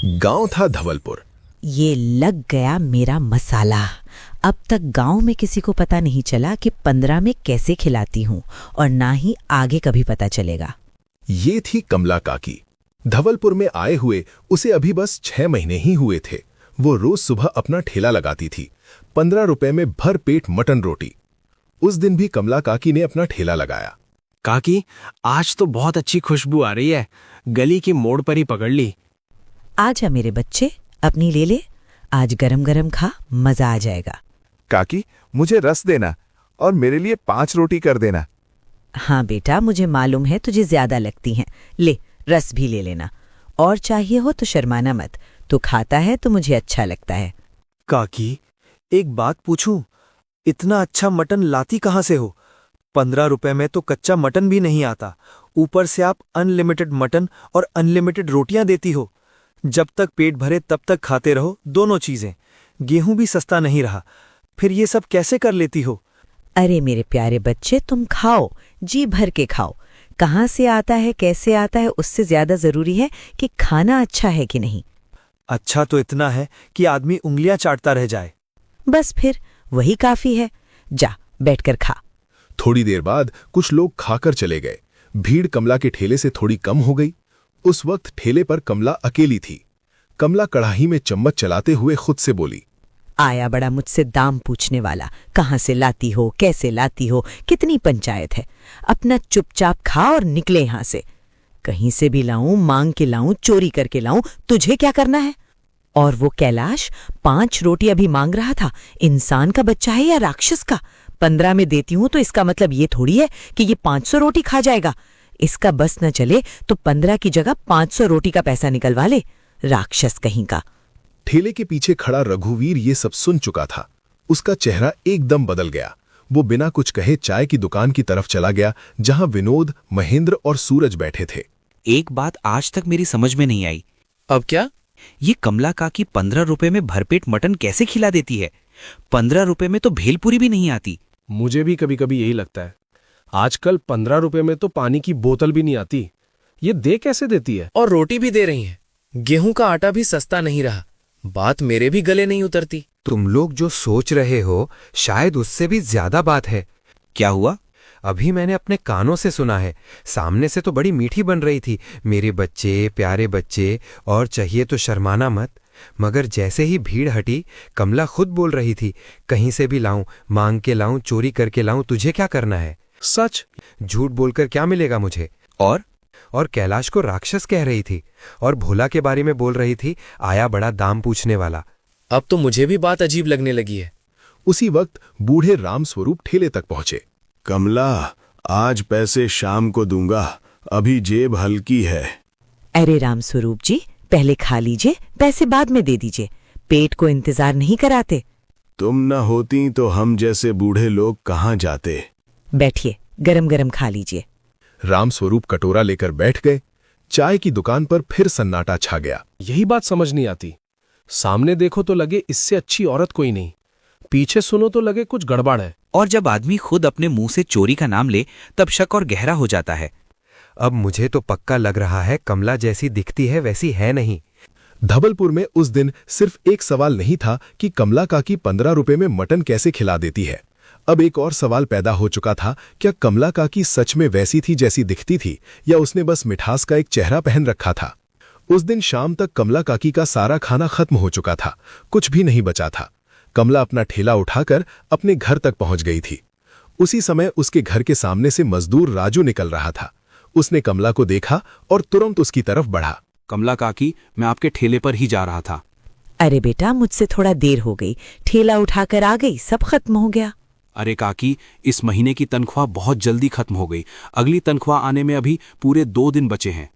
गांव था धवलपुर। ये लग गया मेरा मसाला। अब तक गांव में किसी को पता नहीं चला कि 15 में कैसे खिलाती हूँ, और ना ही आगे कभी पता चलेगा। ये थी कमला काकी। धवलपुर में आए हुए उसे अभी बस 6 महीने ही हुए थे। वो रोज सुबह अपना ठेला लगाती थी। 15 रुपए में भर पेट मटन रोटी। उस दिन भी कमला काकी ने अपना ठेला लगाया। काकी, आज तो बहुत अच्छी खुशबू आ रही है। गली की मोड़ पर ही पकड़ ली। आजा मेरे बच्चे, अपनी ले ले। आज गरम गरम खा, मजा आ जाएगा। काकी, मुझे रस देना और मेरे लिए 5 रोटी कर देना। हाँ बेटा, मुझे मालूम है तुझे ज्यादा लगती हैं। ले, रस भी ले लेना। और चाहिए हो तो शर्माना मत। तू खाता है तो मुझे अच्छा लगता है। काकी, एक बात पूछूं? इतना अच्छा मटन लाती कहाँ से हो? 15 रुपए में तो कच्चा मटन भी नहीं आता। ऊपर से आप अनलिमिटेड मटन और अनलिमिटेड रोटियां देती हो। जब तक पेट भरे तब तक खाते रहो, दोनों चीजें। गेहूं भी सस्ता नहीं रहा, फिर ये सब कैसे कर लेती हो? अरे मेरे प्यारे बच्चे, तुम खाओ, जी भर के खाओ। कहाँ से आता है, कैसे आता है, उससे ज्यादा जरूरी है कि खाना अच्छा है कि नहीं। अच्छा तो इतना है कि आदमी उंगलियां चाटता रह जाए। बस फिर वही काफी है। जा बैठकर खा। थोड़ी देर बाद कुछ लोग खाकर चले गए। भीड़ कमला के ठेले से थोड़ी कम हो गई। उस वक्त ठेले पर कमला अकेली थी। कमला कढ़ाई में चम्मच चलाते हुए खुद से बोली, आया बड़ा मुझसे दाम पूछने वाला। कहाँ से लाती हो, कैसे लाती हो, कितनी पंचायत है। अपना चुपचाप खा और निकले यहां से। कहीं से भी लाऊं, मांग के लाऊं, चोरी करके लाऊं, तुझे क्या करना है? और वो कैलाश 5 रोटी अभी मांग रहा था। इंसान का बच्चा है या राक्षस का? 15 में देती हूं तो इसका मतलब ये थोड़ी है कि ये 500 रोटी खा जाएगा। इसका बस न चले तो 15 की जगह 500 रोटी का पैसा निकलवा ले, राक्षस कहीं का। ठेले के पीछे खड़ा रघुवीर ये सब सुन चुका था। उसका चेहरा एकदम बदल गया। वो बिना कुछ कहे चाय की दुकान की तरफ चला गया, जहां विनोद, महेंद्र और सूरज बैठे थे। एक बात आज तक मेरी समझ में नहीं आई। अब क्या? ये कमला काकी 15 रुपए में भरपेट मटन कैसे खिला देती है? 15 रुपए में तो भेलपुरी भी नहीं आती। मुझे भी कभी कभी यही लगता है। आजकल 15 रुपए में तो पानी की बोतल भी नहीं आती। ये दे कैसे देती है? और रोटी भी दे रही हैं। गेहूं का आटा भी सस्ता नहीं रहा। बात मेरे भी गले नहीं उतरती। तुम लोग जो सोच रहे हो शायद उससे भी ज्यादा बात है। क्या हुआ? अभी मैंने अपने कानों से सुना है। सामने से तो बड़ी मीठी बन रही थी, मेरे बच्चे, प्यारे बच्चे, और चाहिए तो शर्माना मत। मगर जैसे ही भीड़ हटी, कमला खुद बोल रही थी, कहीं से भी लाऊं, मांग के लाऊं, चोरी करके लाऊं, तुझे क्या करना है? सच? झूठ बोलकर क्या मिलेगा मुझे? और कैलाश को राक्षस कह रही थी, और भोला के बारे में बोल रही थी, आया बड़ा दाम पूछने वाला। अब तो मुझे भी बात अजीब लगने लगी है। उसी वक्त बूढ़े रामस्वरूप ठेले तक पहुंचे। कमला, आज पैसे शाम को दूंगा, अभी जेब हल्की है। अरे रामस्वरूप जी, पहले खा लीजिए, पैसे बाद में दे दीजिए। पेट को इंतजार नहीं कराते। तुम न होती तो हम जैसे बूढ़े लोग कहाँ जाते। बैठिए, गरम गरम खा लीजिए। रामस्वरूप कटोरा लेकर बैठ गए। चाय की दुकान पर फिर सन्नाटा छा गया। यही बात समझ नहीं आती। सामने देखो तो लगे इससे अच्छी औरत कोई नहीं, पीछे सुनो तो लगे कुछ गड़बड़ है। और जब आदमी खुद अपने मुंह से चोरी का नाम ले तब शक और गहरा हो जाता है। अब मुझे तो पक्का लग रहा है कमला जैसी दिखती है वैसी है नहीं। धवलपुर में उस दिन सिर्फ एक सवाल नहीं था कि कमला काकी 15 रुपए में मटन कैसे खिला देती है। अब एक और सवाल पैदा हो चुका था, क्या कमला काकी सच में वैसी थी जैसी दिखती थी, या उसने बस मिठास का एक चेहरा पहन रखा था? उस दिन शाम तक कमला काकी का सारा खाना खत्म हो चुका था। कुछ भी नहीं बचा था। कमला अपना ठेला उठाकर अपने घर तक पहुंच गई थी। उसी समय उसके घर के सामने से मजदूर राजू निकल रहा था। उसने कमला को देखा और तुरंत उसकी तरफ बढ़ा। कमला काकी, मैं आपके ठेले पर ही जा रहा था। अरे बेटा, मुझसे थोड़ा देर हो गई, ठेला उठाकर आ गई, सब खत्म हो गया। अरे काकी, इस महीने की तनख्वाह बहुत जल्दी खत्म हो गई। अगली तनख्वाह आने में अभी पूरे 2 दिन बचे हैं।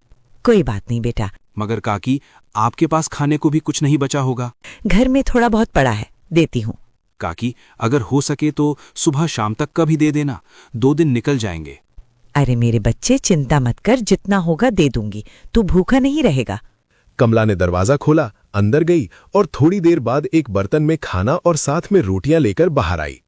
कोई बात नहीं बेटा। मगर काकी, आपके पास खाने को भी कुछ नहीं बचा होगा। घर में थोड़ा बहुत पड़ा है, देती हूँ। काकी, अगर हो सके तो सुबह शाम तक का भी दे देना, 2 दिन निकल जाएंगे। अरे मेरे बच्चे, चिंता मत कर, जितना होगा दे दूंगी, तू भूखा नहीं रहेगा। कमला ने दरवाजा खोला, अंदर गई और थोड़ी देर बाद एक बर्तन में खाना और साथ में रोटियां लेकर बाहर आई।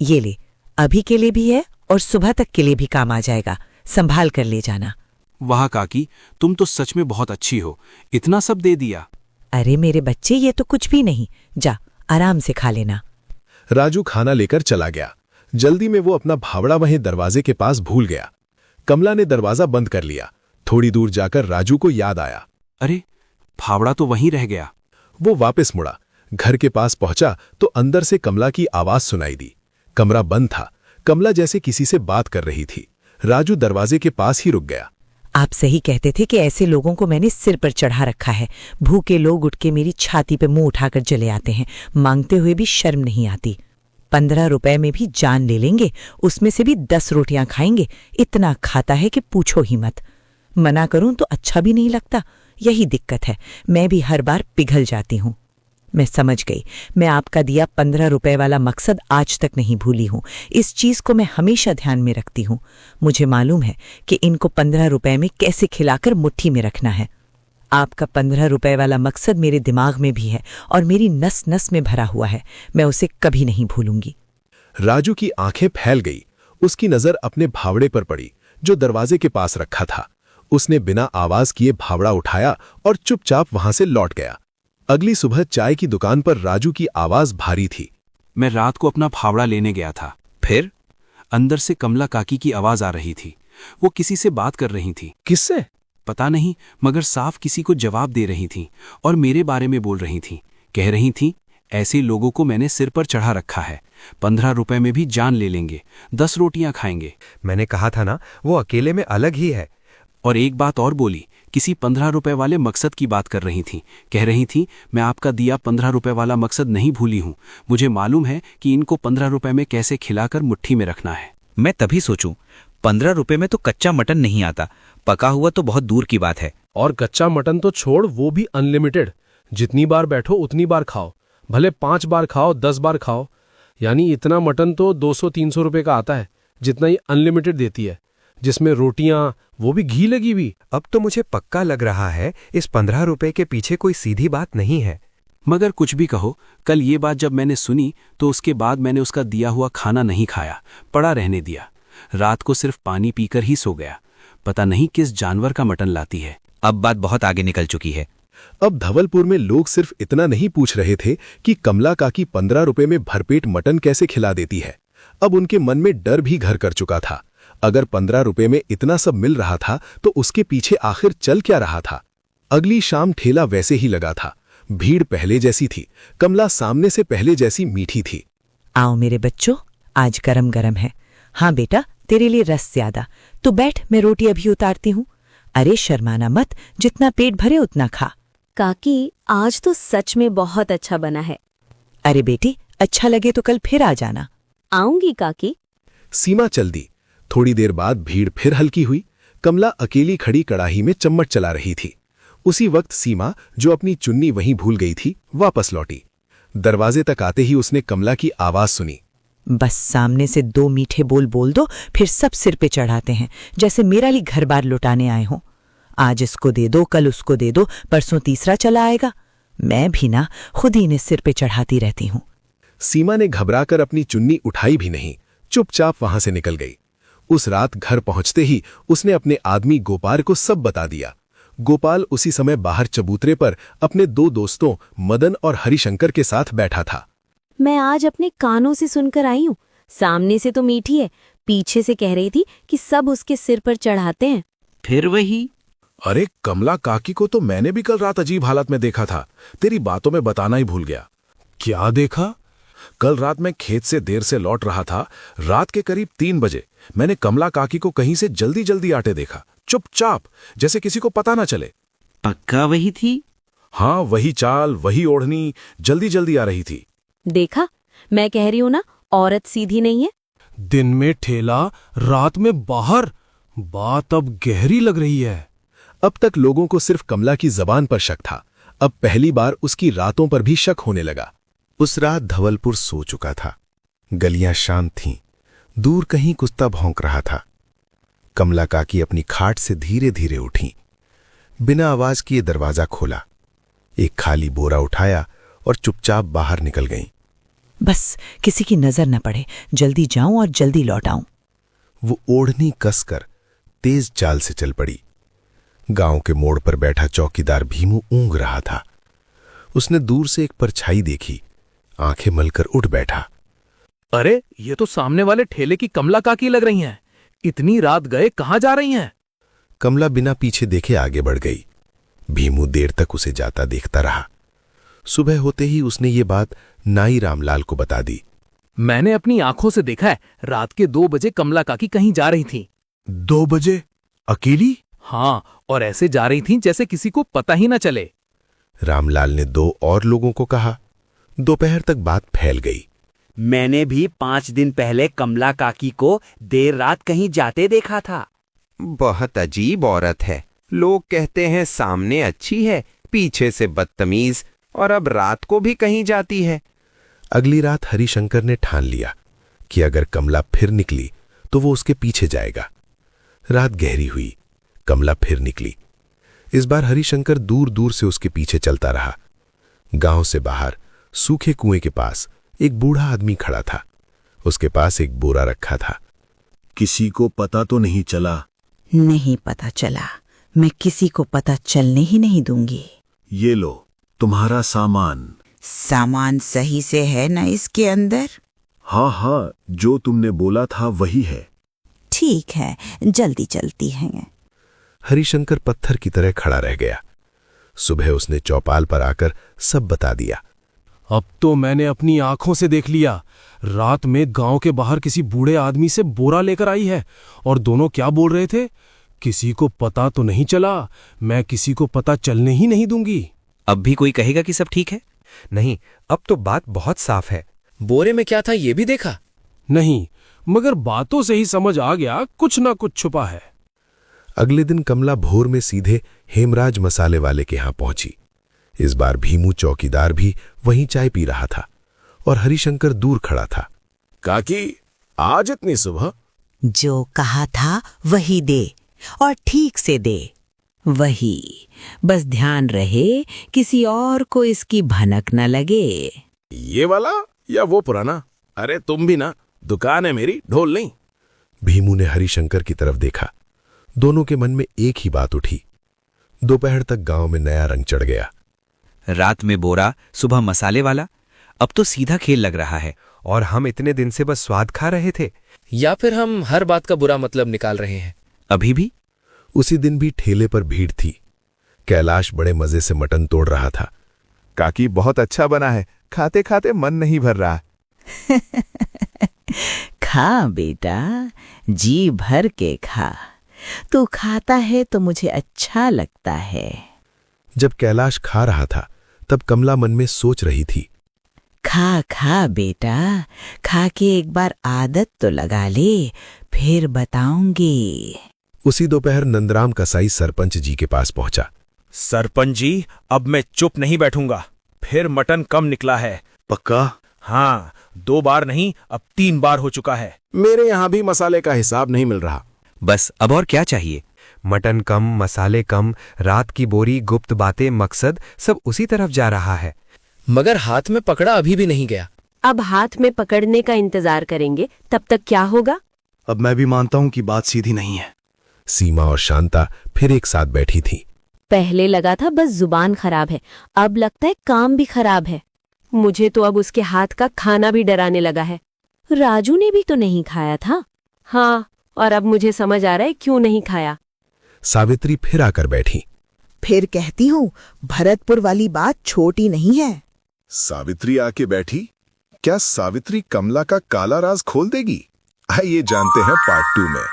ये ले, अभी के लिए भी है और सुबह तक के लिए भी काम आ जाएगा, संभाल कर ले जाना। वाह काकी, तुम तो सच में बहुत अच्छी हो, इतना सब दे दिया। अरे मेरे बच्चे, ये तो कुछ भी नहीं, जा आराम से खा लेना। राजू खाना लेकर चला गया। जल्दी में वो अपना भावड़ा वहीं दरवाजे के पास भूल गया। कमला ने दरवाजा बंद कर लिया। थोड़ी दूर जाकर राजू को याद आया। अरे फावड़ा तो वहीं रह गया। वो वापस मुड़ा। घर के पास पहुंचा तो अंदर से कमला की आवाज सुनाई दी। कमरा बंद था। कमला जैसे किसी से बात कर रही थी। राजू दरवाजे के पास ही रुक गया। आप सही कहते थे कि ऐसे लोगों को मैंने सिर पर चढ़ा रखा है। भूखे लोग उठ के मेरी छाती पे मुंह उठाकर चले आते हैं, मांगते हुए भी शर्म नहीं आती। 15 रुपए में भी जान ले लेंगे, उसमें से भी 10 रोटियां खाएंगे। इतना खाता है कि पूछो ही मत। मना करूं तो अच्छा भी नहीं लगता। यही दिक्कत है, मैं भी हर बार पिघल जाती हूं। मैं समझ गई, मैं आपका दिया 15 रुपए वाला मकसद आज तक नहीं भूली हूं। इस चीज को मैं हमेशा ध्यान में रखती हूं। मुझे मालूम है कि इनको 15 रुपए में कैसे खिलाकर मुट्ठी में रखना है। आपका 15 रुपए वाला मकसद मेरे दिमाग में भी है और मेरी नस नस में भरा हुआ है। मैं उसे कभी नहीं भूलूंगी। राजू की आंखें फैल गई। उसकी नजर अपने भावड़े पर पड़ी जो दरवाजे के पास रखा था। उसने बिना आवाज किए भावड़ा उठाया और चुपचाप वहां से लौट गया। अगली सुबह चाय की दुकान पर राजू की आवाज भारी थी। मैं रात को अपना फावड़ा लेने गया था। फिर अंदर से कमला काकी की आवाज आ रही थी। वो किसी से बात कर रही थी। किससे? पता नहीं, मगर साफ किसी को जवाब दे रही थी और मेरे बारे में बोल रही थी। कह रही थी, ऐसे लोगों को मैंने सिर पर चढ़ा रखा है। 15 रुपए में भी जान ले लेंगे, 10 रोटियां खाएंगे। मैंने कहा था ना, वो अकेले में अलग ही है। और एक बात और बोली, किसी 15 रुपए वाले मकसद की बात कर रही थी। कह रही थी, मैं आपका दिया 15 रुपए वाला मकसद नहीं भूली हूं। मुझे मालूम है कि इनको 15 रुपए में कैसे खिलाकर मुट्ठी में रखना है। मैं तभी सोचूं, 15 रुपए में तो कच्चा मटन नहीं आता, पका हुआ तो बहुत दूर की बात है। और कच्चा मटन तो छोड़, वो भी अनलिमिटेड। जितनी बार बैठो उतनी बार खाओ, भले 5 बार खाओ, 10 बार खाओ। यानी इतना मटन तो 200-300 रुपए का आता है, जितना ही अनलिमिटेड देती है, जिसमें रोटियां, वो भी घी लगी हुई। अब तो मुझे पक्का लग रहा है इस 15 रुपए के पीछे कोई सीधी बात नहीं है। मगर कुछ भी कहो, कल ये बात जब मैंने सुनी तो उसके बाद मैंने उसका दिया हुआ खाना नहीं खाया, पड़ा रहने दिया। रात को सिर्फ पानी पीकर ही सो गया। पता नहीं किस जानवर का मटन लाती है। अब बात बहुत आगे निकल चुकी है। अब धवलपुर में लोग सिर्फ इतना नहीं पूछ रहे थे कि कमला काकी 15 रुपए में भरपेट मटन कैसे खिला देती है। अब उनके मन में डर भी घर कर चुका था। अगर 15 रुपए में इतना सब मिल रहा था तो उसके पीछे आखिर चल क्या रहा था। अगली शाम ठेला वैसे ही लगा था। भीड़ पहले जैसी थी। कमला सामने से पहले जैसी मीठी थी। आओ मेरे बच्चों, आज गरम गरम है। हाँ बेटा, तेरे लिए रस ज्यादा। तो बैठ, मैं रोटी अभी उतारती हूँ। अरे शर्माना मत, जितना पेट भरे उतना खा। काकी, आज तो सच में बहुत अच्छा बना है। अरे बेटी, अच्छा लगे तो कल फिर आ जाना। आऊंगी काकी। सीमा चल दी। थोड़ी देर बाद भीड़ फिर हल्की हुई। कमला अकेली खड़ी कड़ाही में चम्मच चला रही थी। उसी वक्त सीमा, जो अपनी चुन्नी वहीं भूल गई थी, वापस लौटी। दरवाजे तक आते ही उसने कमला की आवाज सुनी। बस सामने से 2 मीठे बोल बोल दो, फिर सब सिर पे चढ़ाते हैं, जैसे मेरा लिए घर बार लुटाने आए हों। आज इसको दे दो, कल उसको दे दो, परसों तीसरा चला आएगा। मैं भी ना खुद ही इन्हें सिर पे चढ़ाती रहती हूँ। सीमा ने घबराकर अपनी चुन्नी उठाई भी नहीं, चुपचाप वहां से निकल गई। उस रात घर पहुंचते ही उसने अपने आदमी गोपाल को सब बता दिया। गोपाल उसी समय बाहर चबूतरे पर अपने 2 दोस्तों मदन और हरिशंकर के साथ बैठा था। मैं आज अपने कानों से सुनकर आई हूँ। सामने से तो मीठी है, पीछे से कह रही थी कि सब उसके सिर पर चढ़ाते हैं। फिर वही। अरे कमला काकी को तो मैंने भी कल रात अजीब हालत में देखा था। तेरी बातों में बताना ही भूल गया। क्या देखा? कल रात मैं खेत से देर से लौट रहा था। रात के करीब 3 बजे मैंने कमला काकी को कहीं से जल्दी जल्दी आते देखा, चुपचाप, जैसे किसी को पता ना चले। पक्का वही थी? हाँ, वही चाल, वही ओढ़नी, जल्दी जल्दी आ रही थी। देखा, मैं कह रही हूं ना, औरत सीधी नहीं है। दिन में ठेला, रात में बाहर। बात अब गहरी लग रही है। अब तक लोगों को सिर्फ कमला की जबान पर शक था। अब पहली बार उसकी रातों पर भी शक होने लगा। उस रात धवलपुर सो चुका था। गलियां शांत थीं। दूर कहीं कुत्ता भौंक रहा था। कमला काकी अपनी खाट से धीरे धीरे उठी। बिना आवाज किए दरवाजा खोला, एक खाली बोरा उठाया और चुपचाप बाहर निकल गईं। बस किसी की नजर न पड़े, जल्दी जाऊं और जल्दी लौट आऊं। वो ओढ़नी कसकर तेज चाल से चल पड़ी। गांव के मोड़ पर बैठा चौकीदार भीमू ऊँघ रहा था। उसने दूर से एक परछाई देखी, आंखें मलकर उठ बैठा। अरे ये तो सामने वाले ठेले की कमला काकी लग रही हैं। इतनी रात गए कहाँ जा रही हैं? कमला बिना पीछे देखे आगे बढ़ गई। भीमू देर तक उसे जाता देखता रहा। सुबह होते ही उसने ये बात नाई रामलाल को बता दी। मैंने अपनी आंखों से देखा है, रात के 2 बजे कमला काकी कहीं जा रही थी। 2 बजे अकेली? हाँ, और ऐसे जा रही थी जैसे किसी को पता ही न चले। रामलाल ने 2 और लोगों को कहा। दोपहर तक बात फैल गई। मैंने भी 5 दिन पहले कमला काकी को देर रात कहीं जाते देखा था। बहुत अजीब औरत है। लोग कहते हैं सामने अच्छी है, पीछे से बदतमीज, और अब रात को भी कहीं जाती है। अगली रात हरिशंकर ने ठान लिया कि अगर कमला फिर निकली तो वो उसके पीछे जाएगा। रात गहरी हुई, कमला फिर निकली। इस बार हरिशंकर दूर दूर से उसके पीछे चलता रहा। गांव से बाहर सूखे कुएं के पास एक बूढ़ा आदमी खड़ा था। उसके पास एक बोरा रखा था। किसी को पता तो नहीं चला? नहीं पता चला। मैं किसी को पता चलने ही नहीं दूंगी। ये लो तुम्हारा सामान। सामान सही से है ना इसके अंदर? हाँ हाँ, जो तुमने बोला था वही है। ठीक है, जल्दी चलती हैं। हरिशंकर पत्थर की तरह खड़ा रह गया। सुबह उसने चौपाल पर आकर सब बता दिया। अब तो मैंने अपनी आंखों से देख लिया। रात में गांव के बाहर किसी बूढ़े आदमी से बोरा लेकर आई है, और दोनों क्या बोल रहे थे? किसी को पता तो नहीं चला, मैं किसी को पता चलने ही नहीं दूंगी। अब भी कोई कहेगा कि सब ठीक है? नहीं, अब तो बात बहुत साफ है। बोरे में क्या था ये भी देखा? नहीं, मगर बातों से ही समझ आ गया कुछ ना कुछ छुपा है। अगले दिन कमला भोर में सीधे हेमराज मसाले वाले के यहां पहुंची। इस बार भीमू चौकीदार भी वहीं चाय पी रहा था और हरिशंकर दूर खड़ा था। काकी, आज इतनी सुबह? जो कहा था वही दे, और ठीक से दे। वही, बस ध्यान रहे किसी और को इसकी भनक न लगे। ये वाला या वो पुराना? अरे तुम भी ना, दुकान है मेरी, ढोल नहीं। भीमू ने हरिशंकर की तरफ देखा। दोनों के मन में एक ही बात उठी। दोपहर तक गांव में नया रंग चढ़ गया। रात में बोरा, सुबह मसाले वाला, अब तो सीधा खेल लग रहा है। और हम इतने दिन से बस स्वाद खा रहे थे। या फिर हम हर बात का बुरा मतलब निकाल रहे हैं? अभी भी? उसी दिन भी ठेले पर भीड़ थी। कैलाश बड़े मजे से मटन तोड़ रहा था। काकी, बहुत अच्छा बना है, खाते खाते मन नहीं भर रहा। खा बेटा, जी भर के खा। तू खाता है तो मुझे अच्छा लगता है। जब कैलाश खा रहा था तब कमला मन में सोच रही थी। खा खा बेटा, खा के एक बार आदत तो लगा ले, फिर बताऊंगी। उसी दोपहर नंदराम कसाई सरपंच जी के पास पहुंचा। सरपंच जी, अब मैं चुप नहीं बैठूंगा। फिर मटन कम निकला है। पक्का? हाँ, 2 बार नहीं, अब 3 बार हो चुका है। मेरे यहाँ भी मसाले का हिसाब नहीं मिल रहा। बस अब और क्या चाहिए? मटन कम, मसाले कम, रात की बोरी, गुप्त बातें, मकसद सब उसी तरफ जा रहा है। मगर हाथ में पकड़ा अभी भी नहीं गया। अब हाथ में पकड़ने का इंतजार करेंगे, तब तक क्या होगा? अब मैं भी मानता हूँ कि बात सीधी नहीं है। सीमा और शांता फिर एक साथ बैठी थी। पहले लगा था बस जुबान खराब है, अब लगता है काम भी खराब है। मुझे तो अब उसके हाथ का खाना भी डराने लगा है। राजू ने भी तो नहीं खाया था। हाँ, और अब मुझे समझ आ रहा है क्यों नहीं खाया। सावित्री फिर आकर बैठी। फिर कहती हूँ, भरतपुर वाली बात छोटी नहीं है। सावित्री आके बैठी। क्या सावित्री कमला का काला राज खोल देगी? आइए जानते हैं पार्ट 2 में।